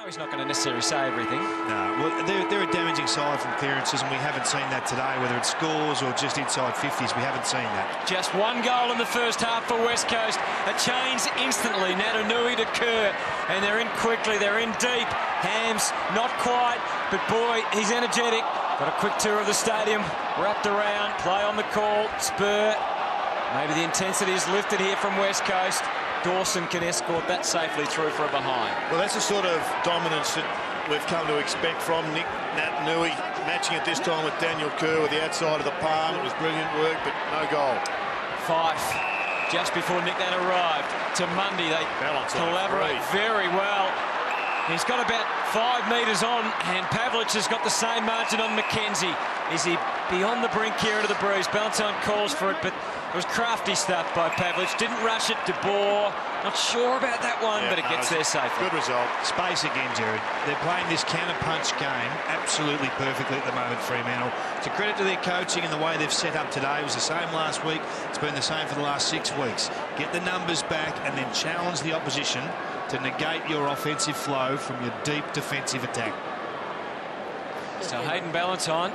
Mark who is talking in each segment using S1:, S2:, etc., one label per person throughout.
S1: He's not going to necessarily say everything.
S2: No, well, they're a damaging side from clearances, and we haven't seen that today, whether it's scores or just inside 50s. We haven't seen that.
S1: Just one goal in the first half for West Coast. A change instantly. Natanui to Kerr, and they're in quickly. They're in deep. Hams, not quite, but boy, he's energetic. Got a quick tour of the stadium, wrapped around, play on the call, spur. Maybe the intensity is lifted here from West Coast. Dawson can escort that safely through for a behind.
S3: Well, that's the sort of dominance that we've come to expect from Nick Natanui, matching at this time with Daniel Kerr with the outside of the palm. It was brilliant work, but no goal.
S1: Fife, just before Nick Nat arrived, to Mundy. They collaborate very well. He's got about 5 metres on, and Pavlich has got the same margin on McKenzie. Is he beyond the brink here into the breeze? Ballantyne calls for it, but it was crafty stuff by Pavlich. Didn't rush it. De Boer, not sure about that one, but it gets there safely.
S3: Good result.
S2: Space again, Jared. They're playing this counter-punch game absolutely perfectly at the moment, Fremantle. It's a credit to their coaching and the way they've set up today. It was the same last week. It's been the same for the last 6 weeks. Get the numbers back and then challenge the opposition to negate your offensive flow from your deep defensive attack.
S1: So Hayden Ballantyne,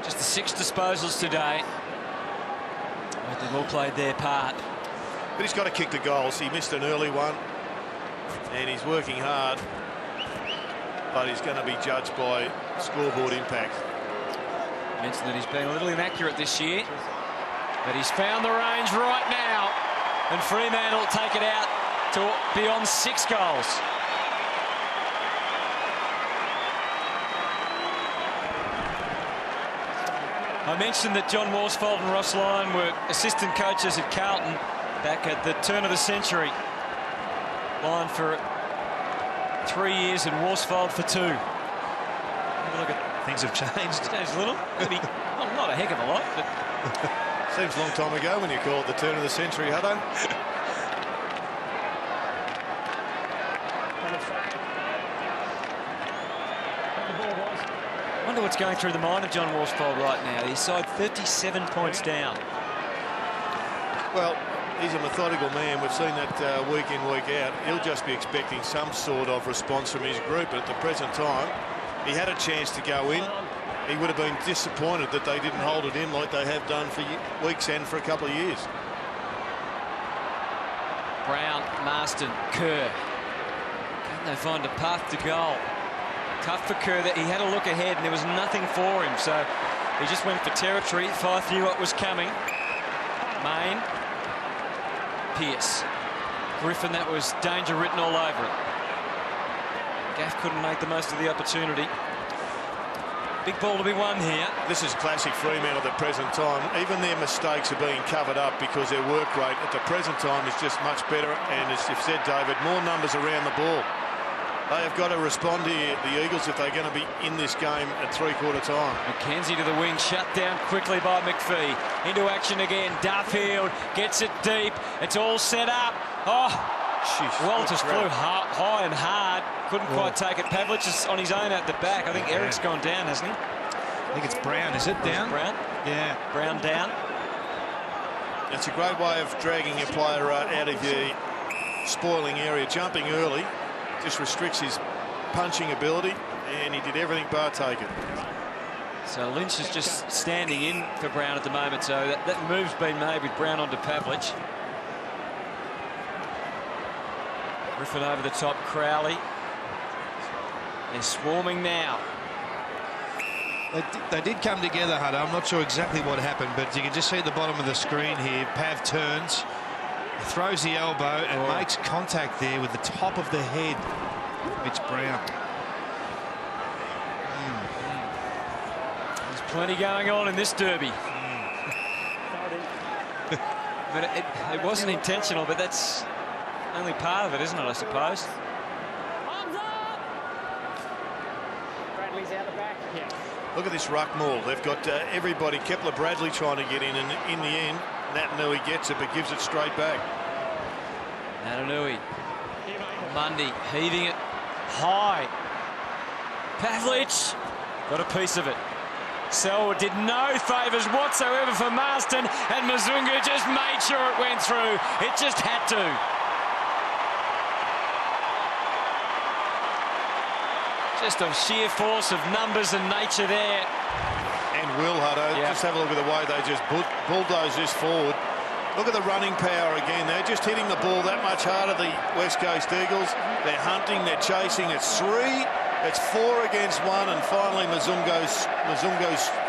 S1: just the 6 disposals today. But they've all played their part.
S3: But he's got to kick the goals. He missed an early one, and he's working hard. But he's going to be judged by scoreboard impact.
S1: Mentioned that he's been a little inaccurate this year, but he's found the range right now, and Fremantle take it out to beyond 6 goals. I mentioned that John Worsfold and Ross Lyon were assistant coaches at Carlton back at the turn of the century. Lyon for 3 years and Worsfold for 2. Have a look at
S2: things have changed.
S1: Changed a little. Maybe not a heck of a lot, but
S3: seems a long time ago when you call it the turn of the century, Hutto.
S1: I wonder what's going through the mind of John Worsfold right now. He's side 37 points down.
S3: Well, he's a methodical man. We've seen that week in, week out. He'll just be expecting some sort of response from his group. But at the present time, he had a chance to go in. He would have been disappointed that they didn't hold it in like they have done for weeks and for a couple of years.
S1: Brown, Marston, Kerr. Can they find a path to goal? Tough for Kerr that he had a look ahead and there was nothing for him, so he just went for territory. Fife knew what was coming. Main, Pearce, Griffin, that was danger written all over it. Gaff couldn't make the most of the opportunity. Big ball to be won here.
S3: This is classic Fremantle at the present time. Even their mistakes are being covered up because their work rate at the present time is just much better, and as you've said, David, more numbers around the ball. They have got to respond here, the Eagles, if they're going to be in this game at 3/4 time.
S1: McKenzie to the wing, shut down quickly by McPhee. Into action again. Duffield gets it deep. It's all set up. Oh,
S3: jeez,
S1: well, just flew high and hard. Couldn't quite take it. Pavlich is on his own at the back. I think Eric's gone down, hasn't he?
S2: I think it's Brown. Is it down?
S1: Brown?
S2: Yeah.
S1: Brown down.
S3: It's a great way of dragging your player out of your spoiling area. Jumping early just restricts his punching ability, and he did everything bar take it.
S1: So Lynch is just standing in for Brown at the moment, so that move's been made with Brown onto Pavlich. Griffin over the top, Crowley. They're swarming now.
S2: They did come together, Hutto. I'm not sure exactly what happened, but you can just see at the bottom of the screen here, Pav turns, throws the elbow and makes contact there with the top of the head. It's Brown.
S1: There's plenty going on in this derby. But it wasn't intentional, but that's only part of it, isn't it, I suppose?
S4: Bradley's out the back. Yeah.
S3: Look at this ruck maul. They've got everybody. Kepler Bradley trying to get in, and in the end, Natanui gets it, but gives it straight back.
S1: Natanui. Mundy heaving it high. Pavlich got a piece of it. Selwood did no favours whatsoever for Marston, and Mazunga just made sure it went through. It just had to. Just a sheer force of numbers and nature there.
S3: And Will Hutto, just have a look at the way they just bulldoze this forward. Look at the running power again. They're just hitting the ball that much harder, the West Coast Eagles. They're hunting, they're chasing. It's 3, it's 4 against 1, and finally Mzungo's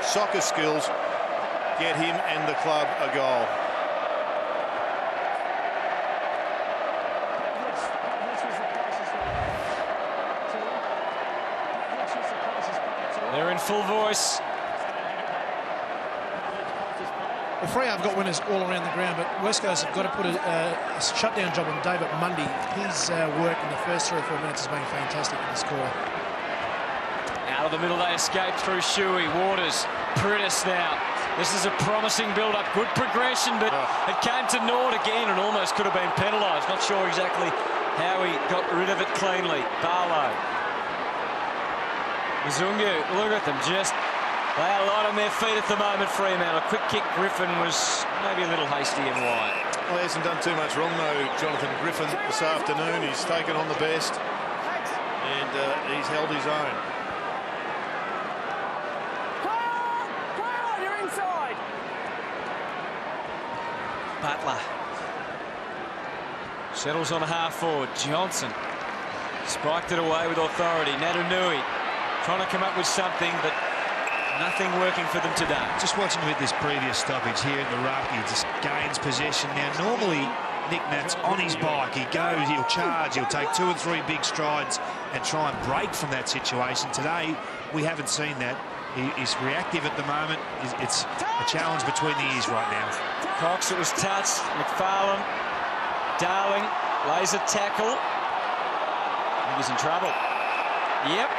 S3: soccer skills get him and the club a goal.
S1: They're in full voice.
S5: Well, Freo have got winners all around the ground, but West Coast have got to put a shutdown job on David Mundy. His work in the first 3 or 4 minutes has been fantastic in this quarter.
S1: Out of the middle, they escape through Shuey. Waters, Pritis now. This is a promising build-up. Good progression, but it came to naught again and almost could have been penalised. Not sure exactly how he got rid of it cleanly. Barlow. Mzungu, look at them, just they are light on their feet at the moment, Fremantle. A quick kick, Griffin was maybe a little hasty and wide.
S3: Well, he hasn't done too much wrong, though, Jonathan Griffin, this afternoon. He's taken on the best, and he's held his own.
S4: You're inside.
S1: Butler settles on a half-forward. Johnson spiked it away with authority. Natanui trying to come up with something, but nothing working for them today.
S2: Just watching with this previous stoppage here at the ruck, he just gains possession. Now, normally, Nick Nat's on his bike. He goes, he'll charge, he'll take 2 or 3 big strides and try and break from that situation. Today, we haven't seen that. He's reactive at the moment. It's a challenge between the ears right now.
S1: Cox, it was touched. McFarlane, Darling, lays a tackle. I think he's in trouble. Yep.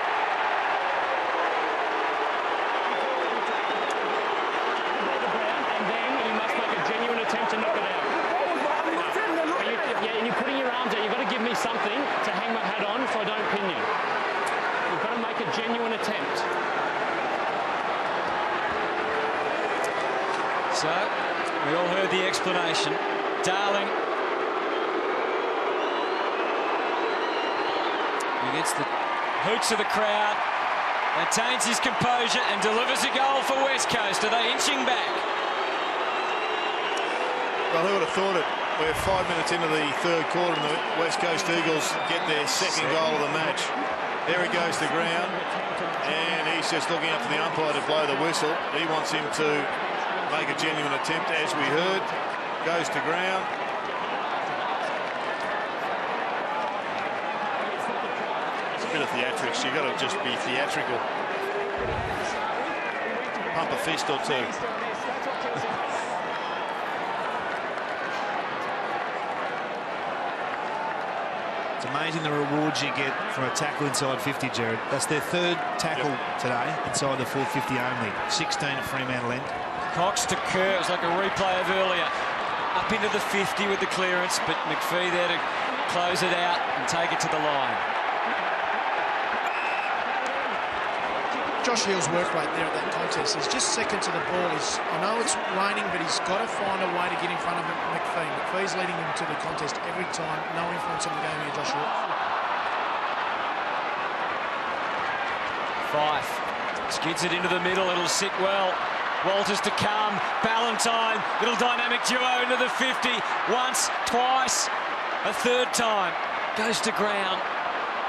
S4: Something to hang my hat on so I don't pin you. You've got to make a genuine attempt.
S1: So, we all heard the explanation. Darling. He gets the hoots of the crowd, maintains his composure and delivers a goal for West Coast. Are they inching back?
S3: Well, who would have thought it? We're 5 minutes into the 3rd quarter and the West Coast Eagles get their 2nd goal of the match. There he goes to ground, and he's just looking up for the umpire to blow the whistle. He wants him to make a genuine attempt, as we heard. Goes to ground. It's a bit of theatrics. You've got to just be theatrical. Pump a fist or 2.
S2: It's amazing the rewards you get from a tackle inside 50, Jared. That's their 3rd tackle today, inside the 450 only. 16 at Fremantle end.
S1: Cox to Kerr. It was like a replay of earlier. Up into the 50 with the clearance, but McPhee there to close it out and take it to the line.
S5: Josh Hill's work rate there at that contest is just second to the ball. I know it's raining, but he's got to find a way to get in front of McPhee. McPhee's leading him to the contest every time. No influence on the game here, Josh Hill.
S1: Fife skids it into the middle. It'll sit well. Walters to come. Ballantyne. Little dynamic duo into the 50. Once, twice, a 3rd time. Goes to ground.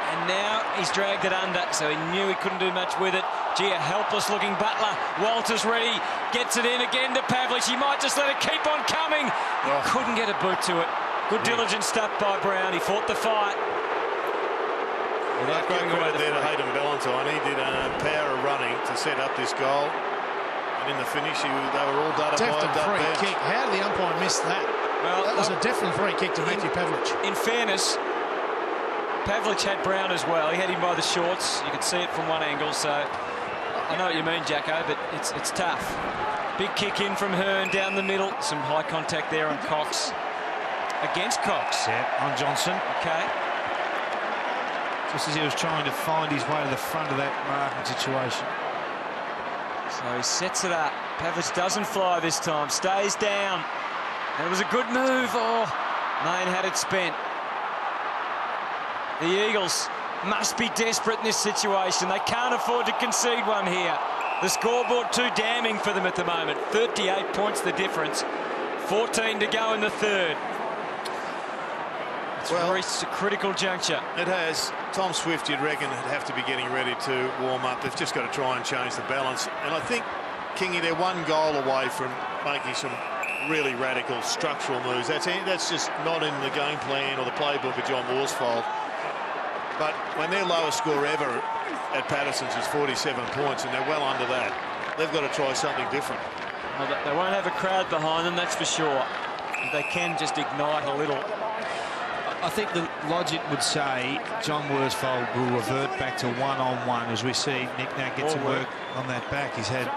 S1: And now he's dragged it under, so he knew he couldn't do much with it. Gee, a helpless-looking Butler. Walters ready, gets it in again to Pavlich. He might just let it keep on coming. He couldn't get a boot to it. Good diligent stuff by Brown. He fought the fight.
S3: Without great credit there to Hayden Ballantyne. He did a power of running to set up this goal. And in the finish, they were all done by a free
S5: kick. How did the umpire miss that? Well, that was a definite free kick to Matthew Pavlich.
S1: In fairness, Pavlich had Brown as well. He had him by the shorts. You could see it from one angle, so I know what you mean, Jacko, but it's tough. Big kick in from Hearn down the middle. Some high contact there on Cox. Against Cox.
S2: Yeah, on Johnson.
S1: Okay.
S2: Just as he was trying to find his way to the front of that marking situation.
S1: So he sets it up. Pavlich doesn't fly this time. Stays down. And it was a good move. Oh, Main had it spent. The Eagles must be desperate in this situation. They can't afford to concede one here. The scoreboard too damning for them at the moment. 38 points the difference. 14 to go in the third. It's reached a critical juncture.
S3: It has. Tom Swift, you'd reckon, would have to be getting ready to warm up. They've just got to try and change the balance. And I think, Kingy, they're one goal away from making some really radical structural moves. That's just not in the game plan or the playbook of John Worsfold. But when their lowest score ever at Patersons is 47 points, and they're well under that, they've got to try something different.
S1: Well, they won't have a crowd behind them, that's for sure. They can just ignite a little.
S2: I think the logic would say John Worsfold will revert back to one-on-one as we see Nick Nat get some work on that back. He's had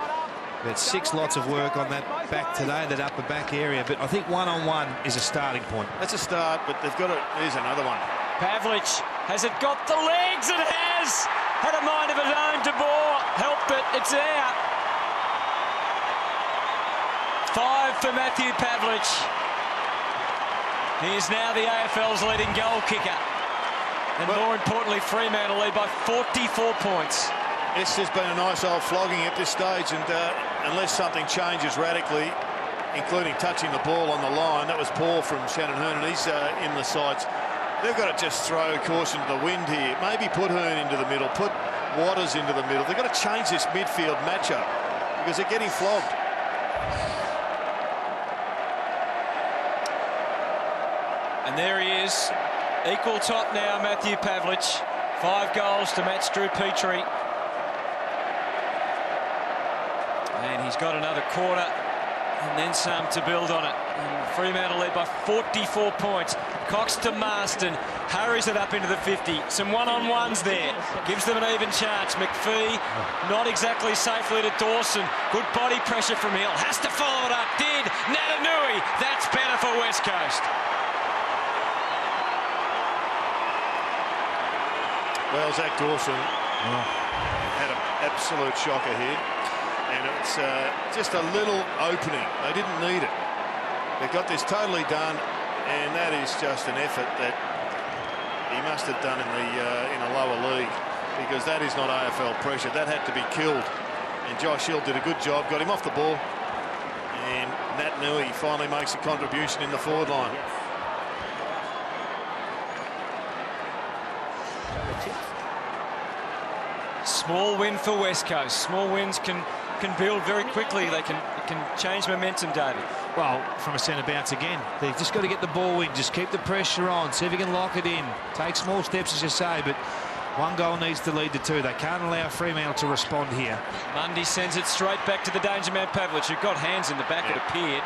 S2: about 6 lots of work on that back today, that upper back area. But I think one-on-one is a starting point.
S3: That's a start, but they've got to... Here's another one.
S1: Pavlich, has it got the legs? It has! Had a mind of its own. De Boer helped it. It's out. 5 for Matthew Pavlich. He is now the AFL's leading goal kicker. And more importantly, Fremantle lead by 44 points.
S3: This has been a nice old flogging at this stage, and unless something changes radically, including touching the ball on the line, that was poor from Shannon Hearn, and he's in the sights. They've got to just throw caution to the wind here. Maybe put Hearn into the middle, put Waters into the middle. They've got to change this midfield matchup because they're getting flogged.
S1: And there he is, equal top now, Matthew Pavlich. 5 goals to match Drew Petrie. And he's got another quarter and then some to build on it. And Fremantle lead by 44 points. Cox to Marston, hurries it up into the 50. Some one-on-ones there, gives them an even chance. McPhee, not exactly safely to Dawson. Good body pressure from Hill, has to follow it up, did. Natanui, that's better for West Coast.
S3: Well, Zach Dawson had an absolute shocker here, and it's just a little opening. They didn't need it. They got this totally done, and that is just an effort that he must have done in a lower league, because that is not AFL pressure. That had to be killed, and Josh Hill did a good job, got him off the ball, and Nat Nui finally makes a contribution in the forward line.
S1: Small win for West Coast. Small wins can build very quickly. It can change momentum, David.
S2: Well, from a centre bounce again, they've just got to get the ball in, just keep the pressure on, see if you can lock it in, take small steps, as you say, but one goal needs to lead to 2. They can't allow Fremantle to respond here.
S1: Mundy sends it straight back to the danger man Pavlich, who got hands in the back, it appeared.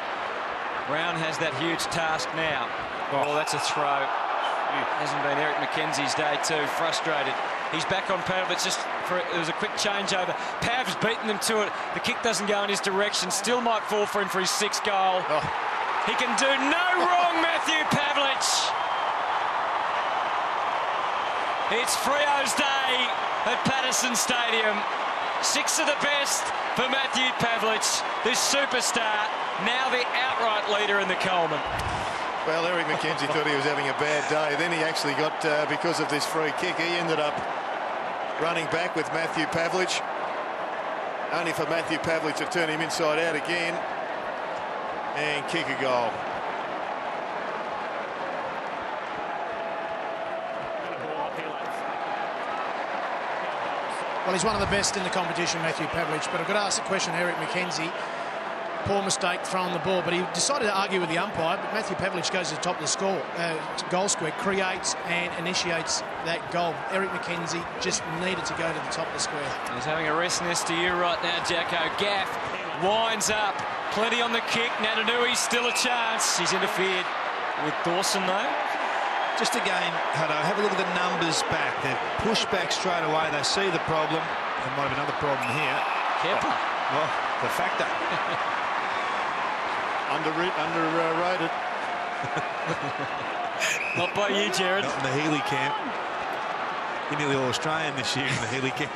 S1: Brown has that huge task now. Oh, that's a throw. Hasn't been Eric McKenzie's day too, frustrated. He's back on Pavlich, there was a quick changeover. Pav's beaten them to it. The kick doesn't go in his direction. Still might fall for him for his 6th goal. He can do no wrong, Matthew Pavlich. It's Freo's day at Patersons Stadium. 6 of the best for Matthew Pavlich, this superstar, now the outright leader in the Coleman.
S3: Well, Eric McKenzie thought he was having a bad day. Then he actually got, because of this free kick, he ended up running back with Matthew Pavlich. Only for Matthew Pavlich to turn him inside out again and kick a goal.
S5: Well, he's one of the best in the competition, Matthew Pavlich, but I've got to ask the question, Eric McKenzie. Poor mistake throwing the ball, but he decided to argue with the umpire. But Matthew Pavlich goes to the top of the goal square, creates and initiates that goal. Eric McKenzie just needed to go to the top of the square.
S1: He's having a rest nest to you right now, Jacko. Gaff winds up, plenty on the kick. Natanui still a chance. He's interfered with Dawson though.
S2: Just again, Hutto, have a look at the numbers back. They've pushed back straight away. They see the problem. There might have another problem here.
S1: Kepler.
S2: Well, the factor.
S3: Underrated.
S1: Not by you, Jared.
S2: Not in the Healy camp. You're nearly all Australian this year in the Healy camp.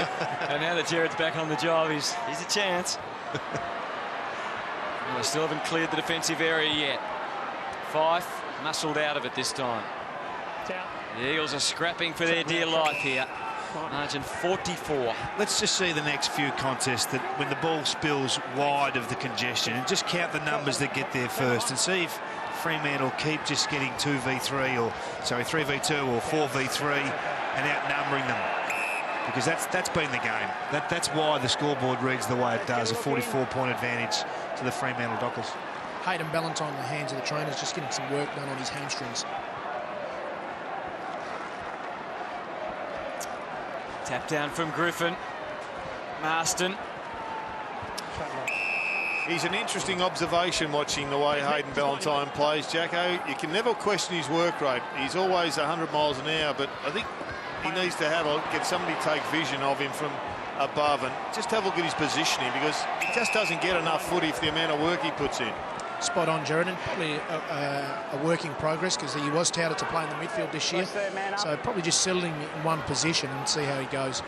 S1: And now that Jared's back on the job, he's a chance. Well, they still haven't cleared the defensive area yet. Fife muscled out of it this time. The Eagles are scrapping for their dear life here. Margin 44.
S2: Let's just see the next few contests that when the ball spills wide of the congestion, and just count the numbers that get there first and see if Fremantle keep just getting 2v3 or, sorry, 3v2 or 4v3 and outnumbering them. Because that's been the game. That's why the scoreboard reads the way it does, a 44-point advantage to the Fremantle Dockers.
S5: Hayden Ballantyne in the hands of the trainers, just getting some work done on his hamstrings.
S1: Tap down from Griffin. Marston.
S3: He's an interesting observation watching the way Hayden Ballantyne plays, Jacko. You can never question his work rate. He's always 100 miles an hour, but I think he needs to get somebody take vision of him from above and just have a look at his positioning, because he just doesn't get enough footy for the amount of work he puts in.
S5: Spot on, Sheridan. Probably a work in progress, because he was touted to play in the midfield this year. So probably just settling in one position and see how he goes.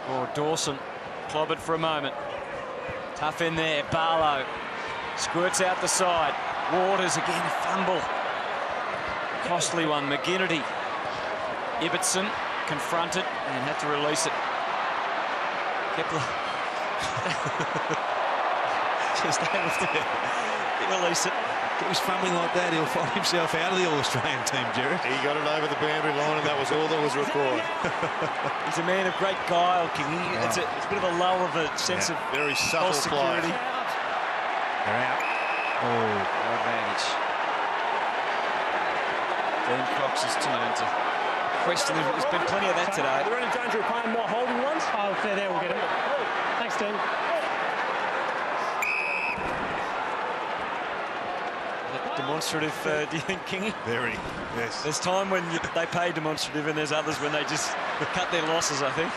S1: Oh, Dawson clobbered for a moment. Tough in there. Barlow squirts out the side. Waters again, a fumble. Costly one. McGinnity. Ibbotson confronted and had to release it. Kepler. Just able to release it.
S2: If he was fumbling like that, he'll find himself out of the All-Australian team, Jared.
S3: He got it over the boundary line, and that was all that was required.
S1: He's a man of great guile, Kingy. It's a bit of a lull of a sense of
S3: very subtle
S1: security.
S2: They're out. Oh,
S1: no advantage. Dean Cox's turn to question. There's been plenty of that today.
S4: Are there any danger of playing more holding ones? Oh, if they're there, we'll get it. Thanks, Dean.
S1: Demonstrative, do you think, Kingy?
S2: very, yes.
S1: There's time when they pay demonstrative, and there's others when they just cut their losses, I think.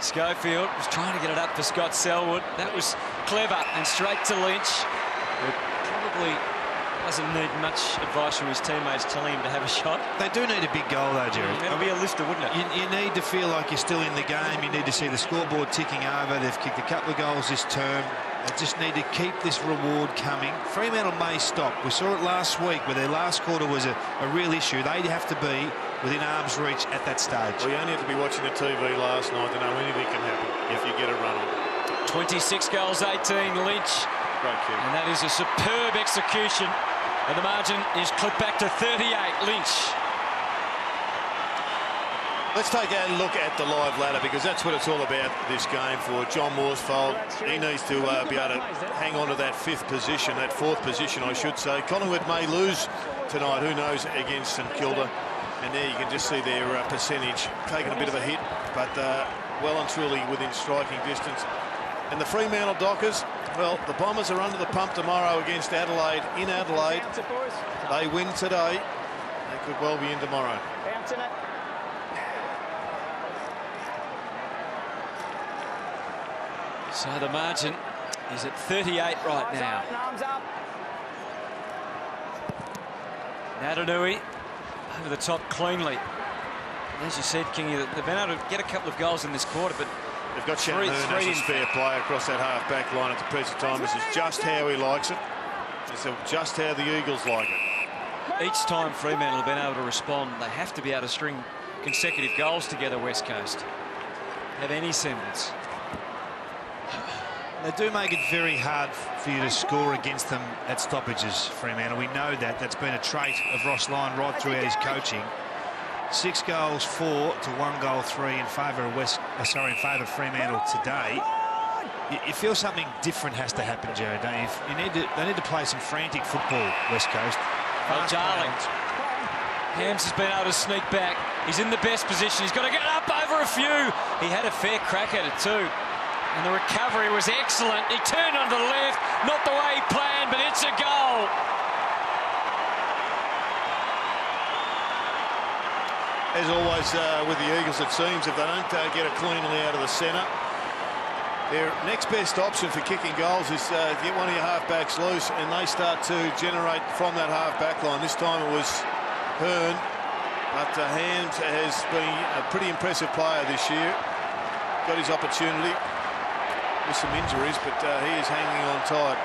S1: Schofield was trying to get it up for Scott Selwood. That was clever and straight to Lynch, who probably doesn't need much advice from his teammates telling him to have a shot.
S2: They do need a big goal, though, Jared.
S1: That'd be a lifter, wouldn't it?
S2: You need to feel like you're still in the game. You need to see the scoreboard ticking over. They've kicked a couple of goals this term. They just need to keep this reward coming. Fremantle may stop. We saw it last week where their last quarter was a real issue. They'd have to be within arm's reach at that stage.
S3: Well, you only have to be watching the TV last night to know anything can happen if you get it running.
S1: 26 goals, 18, Lynch.
S3: Great kick.
S1: And that is a superb execution. And the margin is clipped back to 38, Lynch.
S3: Let's take a look at the live ladder, because that's what it's all about this game for John Morsfold. He needs to be able to hang on to that fourth position, I should say. Collingwood may lose tonight, who knows, against St Kilda. And there you can just see their percentage taking a bit of a hit, but well and truly within striking distance. And the Fremantle Dockers, well, the Bombers are under the pump tomorrow against Adelaide in Adelaide. They win today, they could well be in tomorrow.
S1: So the margin is at 38 right now. Natanui over the top cleanly. And as you said, Kingy, they've been able to get a couple of goals in this quarter, but
S3: they've got Shannon as a spare player across that half-back line at the present time. This is just how he likes it. This is just how the Eagles like it.
S1: Each time Fremantle have been able to respond, they have to be able to string consecutive goals together, West Coast. Have any semblance.
S2: They do make it very hard for you to score against them at stoppages, Fremantle. We know that. That's been a trait of Ross Lyon right throughout his coaching. 6 goals, 4 to 1 goal, 3 in favour of in favour of Fremantle today. You feel something different has to happen, Jared, don't you? They need to play some frantic football, West Coast.
S1: Oh, Darling. Hams has been able to sneak back. He's in the best position. He's got to get up over a few. He had a fair crack at it too. And the recovery was excellent. He turned on the left, not the way he planned, but it's a goal.
S3: As always with the Eagles, it seems, if they don't get it cleanly out of the centre, their next best option for kicking goals is to get one of your half-backs loose, and they start to generate from that half-back line. This time it was Hearn, but Hams has been a pretty impressive player this year. Got his opportunity with some injuries, but he is hanging on tight.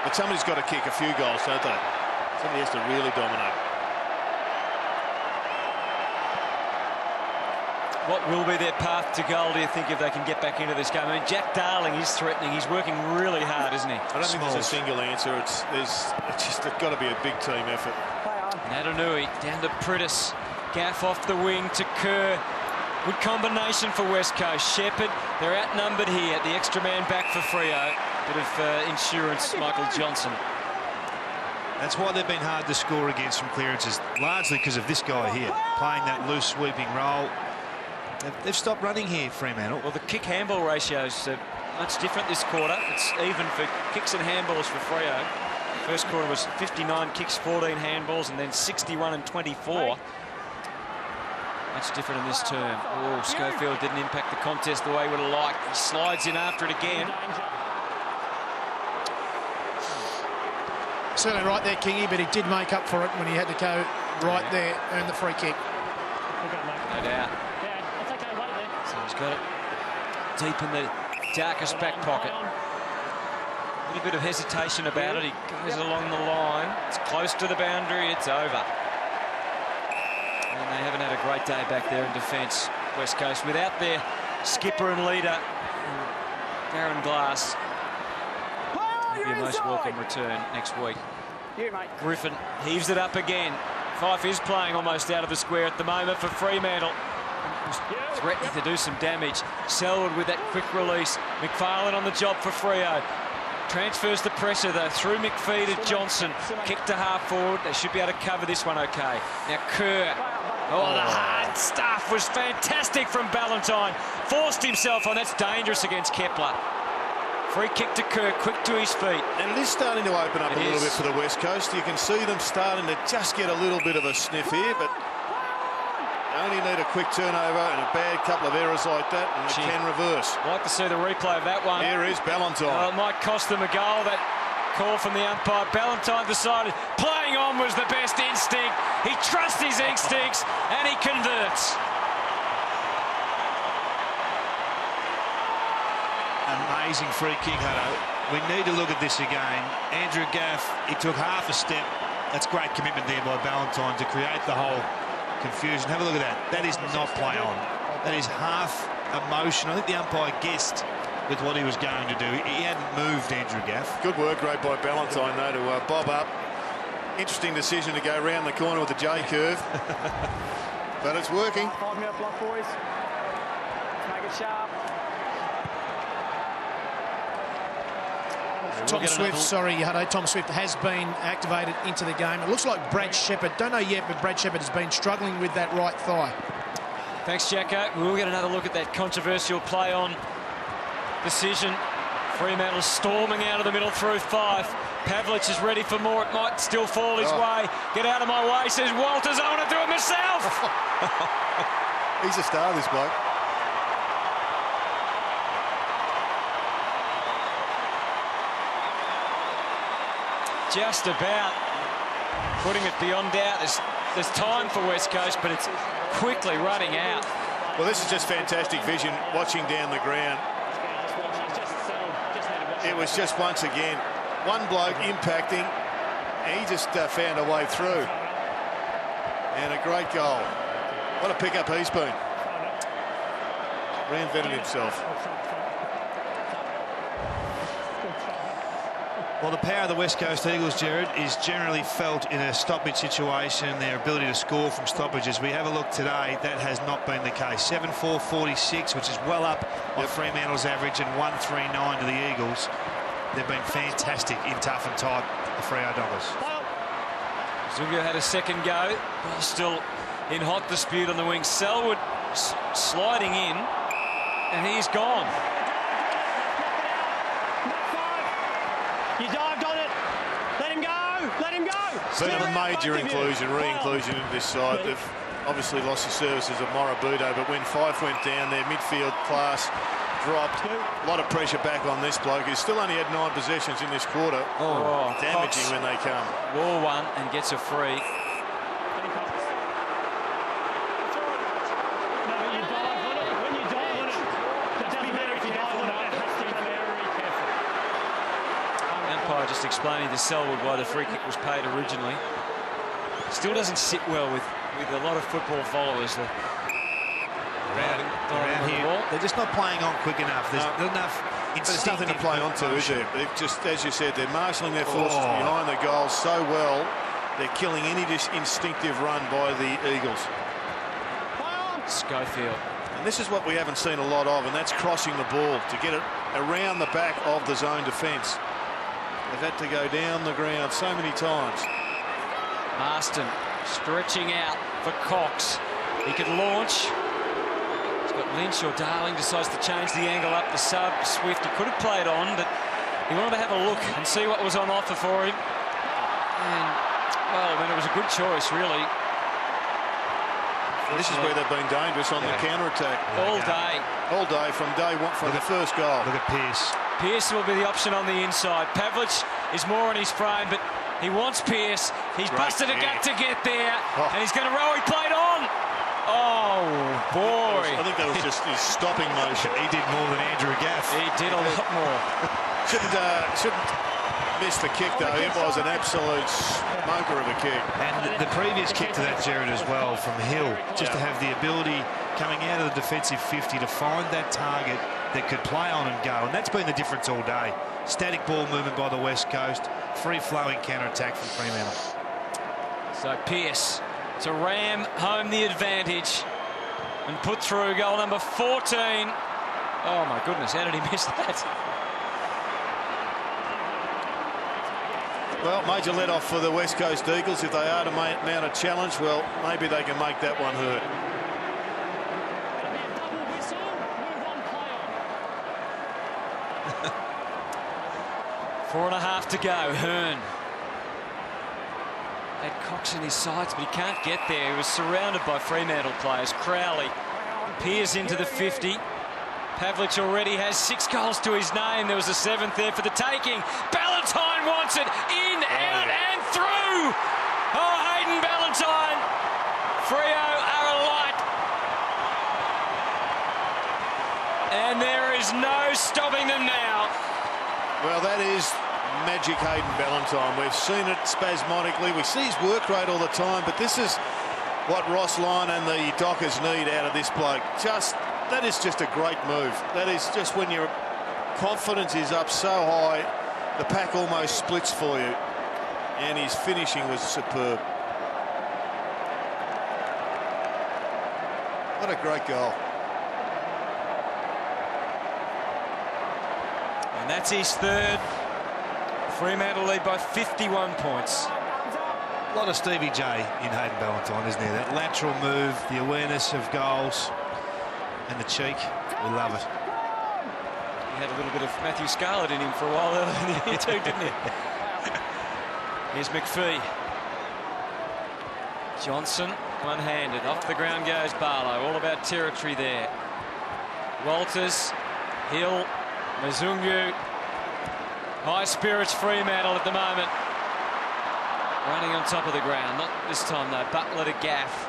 S3: But somebody's got to kick a few goals, don't they? Somebody has to really dominate.
S1: What will be their path to goal, do you think, if they can get back into this game? I mean, Jack Darling is threatening. He's working really hard, isn't he?
S3: I don't think there's a single answer. It's got to be a big team effort.
S1: Natanui down to Prittis. Gaff off the wing to Kerr. Good combination for West Coast. Shepherd, they're outnumbered here. The extra man back for Freo. Bit of insurance, Michael Johnson.
S2: That's why they've been hard to score against from clearances, largely because of this guy here, playing that loose sweeping role. They've stopped running here, Fremantle.
S1: Well, the kick-handball ratio's much different this quarter. It's even for kicks and handballs for Freo. First quarter was 59 kicks, 14 handballs, and then 61 and 24. Much different in this term. Oh, Schofield didn't impact the contest the way he would have liked. He slides in after it again.
S5: Certainly right there, Kingy, but he did make up for it when he had to go right there, earn the free kick.
S1: No doubt. So he's got it deep in the darkest back pocket. A little bit of hesitation about it. He goes along the line. It's close to the boundary. It's over. And they haven't had a great day back there in defence, West Coast, without their skipper and leader, Darren Glass. It'll be a most welcome return next week. Griffin heaves it up again. Fife is playing almost out of the square at the moment for Fremantle. Threatening to do some damage. Selwood with that quick release. McFarlane on the job for Freo. Transfers the pressure though through McPhee to Johnson. Kick to half forward. They should be able to cover this one okay. Now Kerr. Oh, the hard stuff was fantastic from Ballantyne. Forced himself on. That's dangerous against Kepler. Free kick to Kerr, quick to his feet.
S3: And it is starting to open up a little bit for the West Coast. You can see them starting to just get a little bit of a sniff here, but only need a quick turnover and a bad couple of errors like that, and it can reverse.
S1: Like to see the replay of that one.
S3: Here is Ballantyne.
S1: It might cost them a goal. That call from the umpire. Ballantyne decided playing on was the best instinct. He trusts his instincts and he converts.
S2: Amazing free kick, Hutto. We need to look at this again. Andrew Gaff, he took half a step. That's great commitment there by Ballantyne to create the whole confusion. Have a look at that. That is not play on. That is half emotion. I think the umpire guessed with what he was going to do. He hadn't moved, Andrew Gaff.
S3: Good work rate by Ballantyne, though, to bob up. Interesting decision to go round the corner with the J curve. But it's working.
S6: 5-minute block, boys. Make it sharp.
S5: Tom Swift, sorry, Hutto, Tom Swift has been activated into the game. It looks like Brad Shepherd, don't know yet, but Brad Shepherd has been struggling with that right thigh.
S1: Thanks, Jacko. We'll get another look at that controversial play on decision. Fremantle storming out of the middle through Fife. Pavlich is ready for more. It might still fall his way. Get out of my way, says Walters. I want to do it myself.
S3: He's a star, this bloke.
S1: Just about putting it beyond doubt. There's time for West Coast, but it's quickly running out.
S3: Well, this is just fantastic vision, watching down the ground. It was just once again one bloke impacting. He just found a way through. And a great goal. What a pickup he's been. Reinvented himself.
S2: Well, the power of the West Coast Eagles, Jared, is generally felt in a stoppage situation, their ability to score from stoppages. We have a look today, that has not been the case. 7-4-46, which is well up on Fremantle's average, and 1-3-9 to the Eagles. They've been fantastic in tough and tight, the Freo Doggers.
S1: Zunga had a second go. Still in hot dispute on the wing. Selwood sliding in, and he's gone.
S4: You dived on it. Let him go. Let him go.
S3: Been a major re-inclusion into this side. They've obviously lost the services of Morobudo, but when Fife went down, their midfield class dropped. A lot of pressure back on this bloke, who's still only had 9 possessions in this quarter.
S1: Oh,
S3: damaging
S1: Cox
S3: when they come.
S1: Wall one and gets a free. Just explaining to Selwood why the free kick was paid originally. Still doesn't sit well with a lot of football followers. The
S2: around here. They're just not playing on quick enough. There's not enough.
S3: There's nothing to play on to, is there? They've just, as you said, they're marshalling their forces behind the goals so well. They're killing any instinctive run by the Eagles.
S1: Schofield.
S3: And this is what we haven't seen a lot of, and that's crossing the ball to get it around the back of the zone defence. They've had to go down the ground so many times.
S1: Marston stretching out for Cox. He could launch. He's got Lynch, or Darling decides to change the angle up the sub. Swift, he could have played on, but he wanted to have a look and see what was on offer for him. And, well, I mean, it was a good choice, really.
S3: This is where they've been dangerous on the counter-attack.
S1: All day.
S3: All day, from day one, from the first goal.
S2: Look at Pearce.
S1: Pearce will be the option on the inside. Pavlich is more on his frame, but he wants Pearce. He's busted a gut to get there, and he's going to roll. He played on. Oh, boy.
S3: I think that was just his stopping motion.
S2: He did more than Andrew Gaff.
S1: He did a lot more.
S3: Shouldn't miss the kick, though. It was an absolute smoker of a kick.
S2: And the previous kick to that, Jared, as well, from Hill, just to have the ability coming out of the defensive 50 to find that target that could play on and go. And that's been the difference all day. Static ball movement by the West Coast, free-flowing counter-attack from Fremantle.
S1: So Pearce to ram home the advantage and put through goal number 14. Oh, my goodness, how did he miss that?
S3: Well, major let-off for the West Coast Eagles. If they are to mount a challenge, well, maybe they can make that one hurt.
S1: Four and a half to go. Hearn had Cox in his sights, but he can't get there. He was surrounded by Fremantle players. Crowley peers into the 50. Pavlich already has 6 goals to his name. There was a 7th there for the taking. Ballantyne wants it in, out, and through. Oh, Hayden Ballantyne. Freo are alight. And there is no stopping them now.
S3: Well, that is magic Hayden Ballantyne. We've seen it spasmodically. We see his work rate all the time, but this is what Ross Lyon and the Dockers need out of this bloke. That is just a great move. That is just when your confidence is up so high, the pack almost splits for you. And his finishing was superb. What a great goal.
S1: And that's his 3rd. Fremantle lead by 51 points.
S2: A lot of Stevie J in Hayden Ballantyne, isn't there? That lateral move, the awareness of goals, and the cheek. We love it.
S1: He had a little bit of Matthew Scarlett in him for a while earlier in the year too, didn't he? Here's McPhee. Johnson, one-handed. Off the ground goes Barlow. All about territory there. Walters, Hill, Mazungu. High spirits Fremantle at the moment. Running on top of the ground. Not this time, though. Butler to Gaff.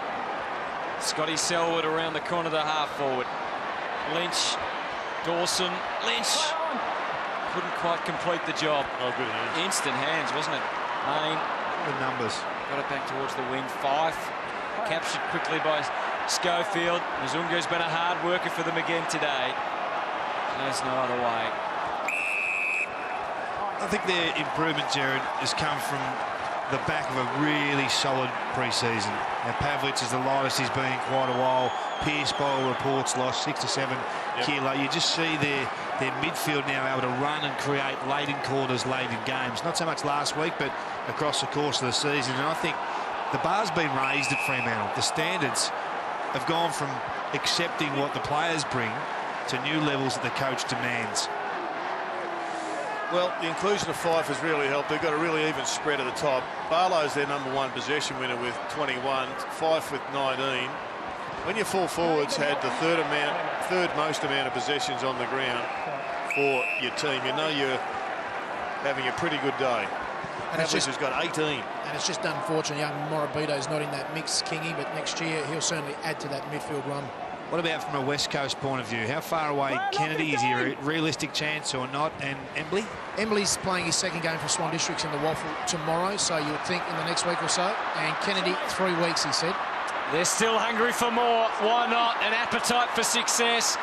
S1: Scotty Selwood around the corner, the half-forward. Lynch, Dawson, Lynch. Couldn't quite complete the job.
S3: Oh, good hands.
S1: Instant hands, wasn't it? Main.
S2: The numbers.
S1: Got it back towards the wing. Fife. Captured quickly by Schofield. Mzungu's been a hard worker for them again today. There's no other way.
S2: I think their improvement, Jared, has come from the back of a really solid pre-season. Now, Pavlich is the lightest he's been in quite a while. Pearce, by all reports, lost 6 to 7 kilo. You just see their midfield now able to run and create late in quarters, late in games. Not so much last week, but across the course of the season. And I think the bar's been raised at Fremantle. The standards have gone from accepting what the players bring to new levels that the coach demands.
S3: Well, the inclusion of Fife has really helped. They've got a really even spread at the top. Barlow's their #1 possession winner with 21, Fife with 19. When your full forwards had the third most amount of possessions on the ground for your team, you know you're having a pretty good day. And Pavlich has got 18.
S5: And it's just unfortunate young Morabito's not in that mix, Kingy, but next year he'll certainly add to that midfield run.
S2: What about from a West Coast point of view? How far away Kennedy? Is he a realistic chance or not? And Embley?
S5: Embley's playing his 2nd game for Swan Districts in the Waffle tomorrow, so you would think in the next week or so. And Kennedy, 3 weeks, he said.
S1: They're still hungry for more. Why not? An appetite for success.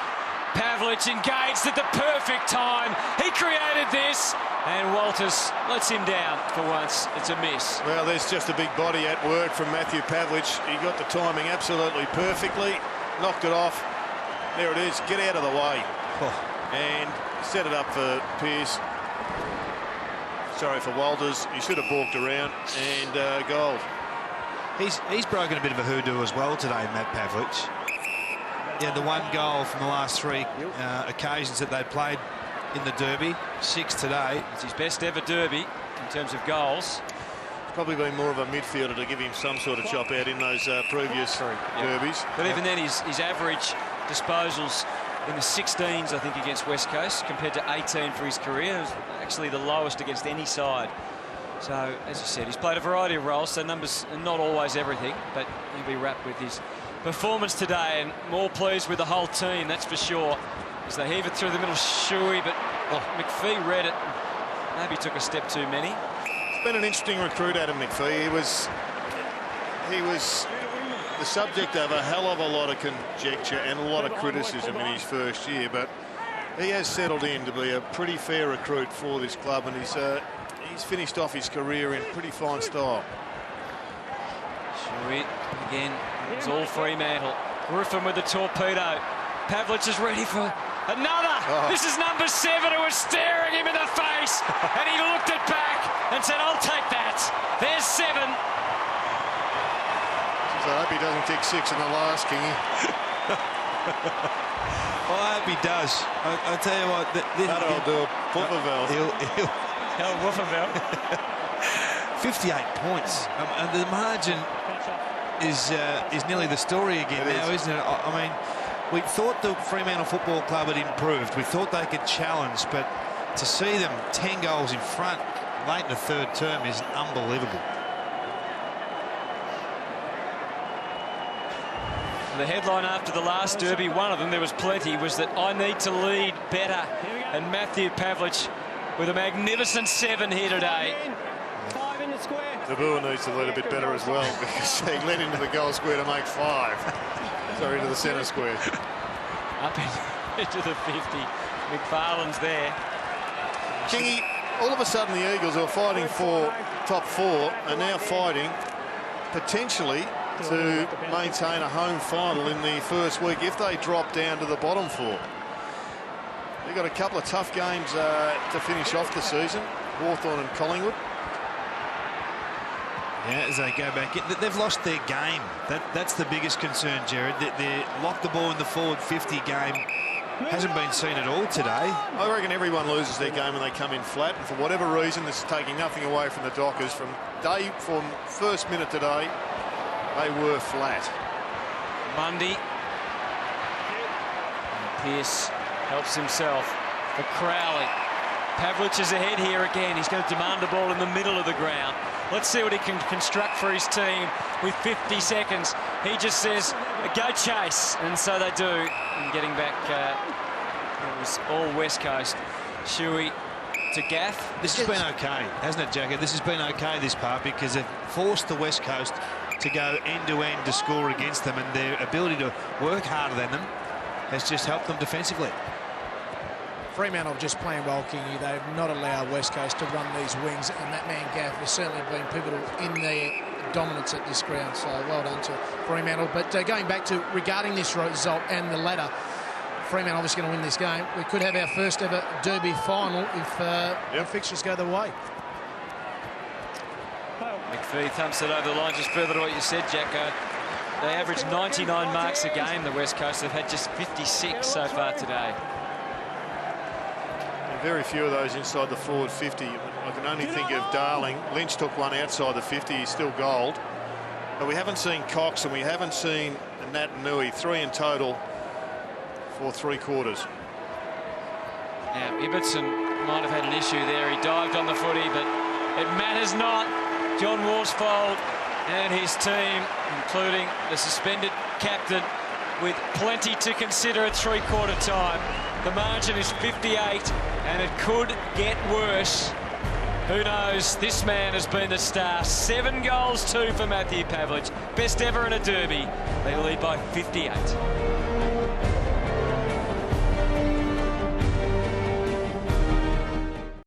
S1: Pavlich engaged at the perfect time. He created this, and Walters lets him down for once. It's a miss.
S3: Well, there's just a big body at work from Matthew Pavlich. He got the timing absolutely perfectly, knocked it off. There it is. Get out of the way. And set it up for Pearce. Sorry for Walters. He should have balked around, and goal.
S2: He's broken a bit of a hoodoo as well today, Matt Pavlich. Yeah, the one goal from the last 3 occasions that they played in the derby, 6 today.
S1: It's his best ever derby in terms of goals.
S3: It's probably been more of a midfielder to give him some sort of chop out in those previous derbies.
S1: But even then, his average disposals in the 16s, I think, against West Coast, compared to 18 for his career, is actually the lowest against any side. So, as you said, he's played a variety of roles, so numbers are not always everything, but he'll be wrapped with his performance today, and more pleased with the whole team, that's for sure. As they heave it through the middle, Shuey, but McPhee read it. Maybe took a step too many.
S3: It's been an interesting recruit, Adam McPhee. He was the subject of a hell of a lot of conjecture and a lot of criticism in his first year, but he has settled in to be a pretty fair recruit for this club, and he's finished off his career in pretty fine style.
S1: Shuey, again, it's all Fremantle. Griffin with the torpedo. Pavlich is ready for another. This is number 7 who was staring him in the face, and he looked it back and said, I'll take that. There's 7.
S3: So I hope he doesn't kick 6 in the last, Kingy.
S2: Well, I hope he does. I'll tell you what.
S3: That'll do a Wooferveld.
S1: Hell, Wooferveld.
S2: 58 points. And the margin is nearly the story again now, isn't it? I mean, we thought the Fremantle Football Club had improved. We thought they could challenge, but to see them 10 goals in front late in the 3rd term is unbelievable.
S1: The headline after the last derby, one of them, there was plenty, was that I need to lead better. And Matthew Pavlich with a magnificent 7 here today.
S3: The Boer needs to lead a bit better as well, because he led into the goal square to make 5. Sorry, into the centre square.
S1: Up into the 50. McFarlane's there.
S3: Kingy, all of a sudden the Eagles, who are fighting for top 4, are now fighting potentially to maintain a home final in the first week if they drop down to the bottom 4. They've got a couple of tough games to finish off the season, Hawthorn and Collingwood.
S2: Yeah, as they go back in, they've lost their game. That's the biggest concern, Jared. They locked the ball in the forward 50 game. Hasn't been seen at all today.
S3: I reckon everyone loses their game when they come in flat, and for whatever reason, this is taking nothing away from the Dockers. From first minute today, they were flat.
S1: Mundy. And Pearce helps himself for Crowley. Pavlich is ahead here again. He's going to demand the ball in the middle of the ground. Let's see what he can construct for his team with 50 seconds. He just says, go chase. And so they do. And getting back, it was all West Coast. Shuey to Gaff.
S2: This has been okay, hasn't it, Jagger? This has been okay, this part, because they've forced the West Coast to go end-to-end to score against them, and their ability to work harder than them has just helped them defensively.
S5: Fremantle just playing well, Kingy. They've not allowed West Coast to run these wings, and that man Gaff has certainly been pivotal in their dominance at this ground. So well done to Fremantle. But going back to regarding this result and the ladder, Fremantle obviously going to win this game. We could have our first ever derby final if the fixtures go their way.
S1: McPhee thumps it over the line. Just further to what you said, Jacko. They average 99 marks a game, the West Coast. They've had just 56 so far today.
S3: Very few of those inside the forward 50. I can only think of Darling. Lynch took one outside the 50. He's still gold. But we haven't seen Cox and we haven't seen Nat Nui. 3 in total for 3 quarters.
S1: Now, Ibbotson might have had an issue there. He dived on the footy, but it matters not. John Worsfold and his team, including the suspended captain, with plenty to consider at 3/4 time. The margin is 58, and it could get worse. Who knows? This man has been the star. 7 goals, 2 for Matthew Pavlich. Best ever in a derby. They lead by 58.